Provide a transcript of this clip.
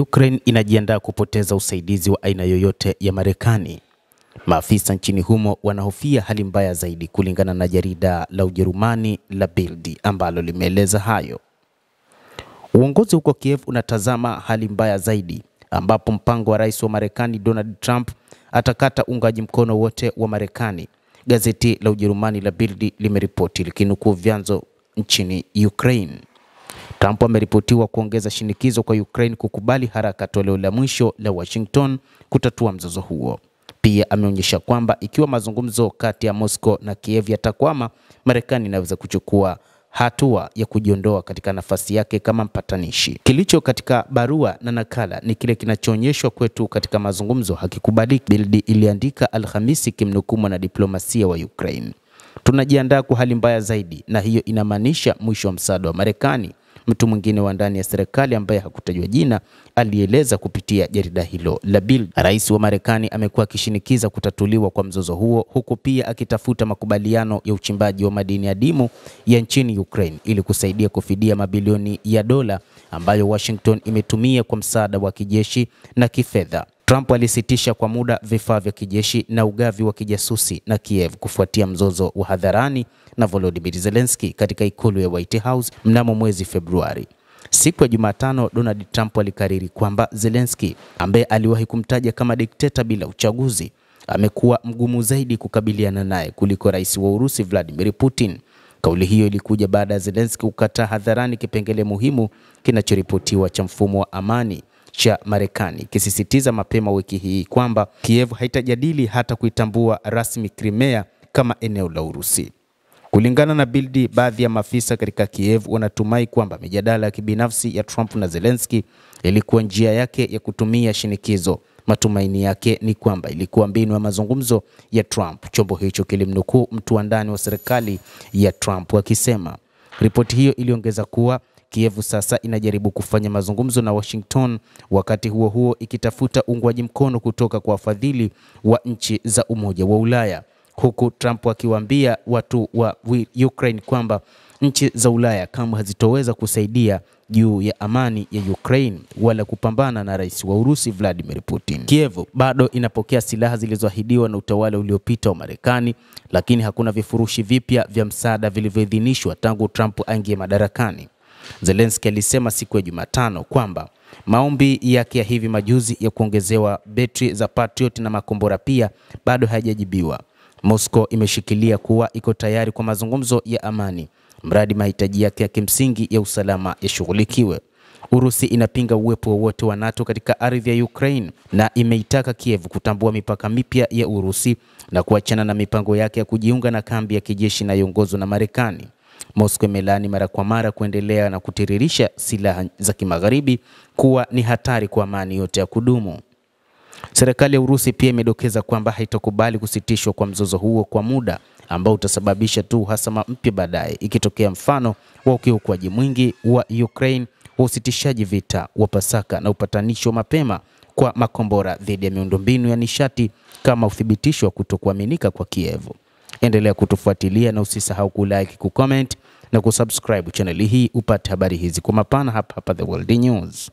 Ukraine inajiandaa kupoteza usaidizi wa aina yoyote ya Marekani. Maafisa nchini humo wanahofia hali mbaya zaidi, kulingana na jarida la Ujerumani la Bild ambalo limeeleza hayo. Uongozi huko Kiev unatazama hali mbaya zaidi, ambapo mpango wa rais wa Marekani Donald Trump atakata uungaji mkono wote wa Marekani. Gazeti la Ujerumani la Bild limeripoti likinukuu vyanzo nchini Ukraine. Trump ameripotiwa kuongeza shinikizo kwa Ukraine kukubali haraka toleo la mwisho la Washington kutatua mzozo huo. Pia ameonyesha kwamba ikiwa mazungumzo kati ya Moscow na Kiev yatakwama, Marekani inaweza kuchukua hatua ya kujiondoa katika nafasi yake kama mpatanishi. Kilicho katika barua na nakala ni kile kinachoonyeshwa kwetu katika mazungumzo hakikubaliki, Bild iliandika Alhamisi kimnukuu mwanadiplomasia wa Ukraine. Tunajiandaa kwa hali mbaya zaidi, na hiyo inamaanisha mwisho wa msaada wa Marekani, mtu mwingine wa ndani ya serikali ambaye hakutajwa jina alieleza kupitia jarida hilo la Bild. Rais wa Marekani amekuwa akishinikiza kutatuliwa kwa mzozo huo, huku pia akitafuta makubaliano ya uchimbaji wa madini adimu ya nchini Ukraine ili kusaidia kufidia mabilioni ya dola ambayo Washington imetumia kwa msaada wa kijeshi na kifedha. Trump alisitisha kwa muda vifaa vya kijeshi na ugavi wa kijasusi na Kiev kufuatia mzozo wa hadharani na Volodymyr Zelensky katika ikulu ya White House mnamo mwezi Februari. Siku ya Jumatano, Donald Trump alikariri kwamba Zelensky, ambaye aliwahi kumtaja kama dikteta bila uchaguzi, amekuwa mgumu zaidi kukabiliana naye kuliko rais wa Urusi Vladimir Putin. Kauli hiyo ilikuja baada ya Zelensky kukataa hadharani kipengele muhimu kinachoripotiwa cha mfumo wa amani cha Marekani, kisisitiza mapema wiki hii kwamba Kiev haitajadili hata kuitambua rasmi Crimea kama eneo la Urusi. Kulingana na Bild, baadhi ya maafisa katika Kiev wanatumai kwamba mijadala ya kibinafsi ya Trump na Zelensky ilikuwa njia yake ya kutumia shinikizo. Matumaini yake ni kwamba ilikuwa mbinu ya mazungumzo ya Trump. Chombo hicho kilimnukuu mtu wa ndani wa serikali ya Trump akisema. Ripoti hiyo iliongeza kuwa Kiev sasa inajaribu kufanya mazungumzo na Washington, wakati huo huo ikitafuta uungwaji mkono kutoka kwa wafadhili wa nchi za Umoja wa Ulaya, huku Trump akiwaambia watu wa Ukraine kwamba nchi za Ulaya kama hazitoweza kusaidia juu ya amani ya Ukraine wala kupambana na rais wa Urusi Vladimir Putin. Kiev bado inapokea silaha zilizoahidiwa na utawala uliopita wa Marekani, lakini hakuna vifurushi vipya vya msaada vilivyoidhinishwa tangu Trump aingie madarakani. Zelensky alisema siku ya Jumatano kwamba maombi yake ya hivi majuzi ya kuongezewa betri za Patriot na makombora pia bado hayajajibiwa. Moscow imeshikilia kuwa iko tayari kwa mazungumzo ya amani, mradi mahitaji yake ya kimsingi ya usalama yashughulikiwe. Urusi inapinga uwepo wowote wa NATO katika ardhi ya Ukraine na imeitaka Kiev kutambua mipaka mipya ya Urusi na kuachana na mipango yake ya kujiunga na kambi ya kijeshi inayoongozwa na Marekani. Moscow imelaani mara kwa mara kuendelea na kutiririsha silaha za kimagharibi kuwa ni hatari kwa amani yote ya kudumu. Serikali ya Urusi pia imedokeza kwamba haitakubali kusitishwa kwa mzozo huo kwa muda ambao utasababisha tu uhasama mpya baadaye, ikitokea mfano wa ukiukwaji mwingi wa Ukraine, usitishaji vita wa Pasaka na upatanisho mapema kwa makombora dhidi ya miundombinu ya nishati kama uthibitisho wa kutokuaminika kwa Kiev. Endelea kutufuatilia na usisahau kulike, kucomment na kusubscribe channel hii upate habari hizi kwa mapana hapa The World News.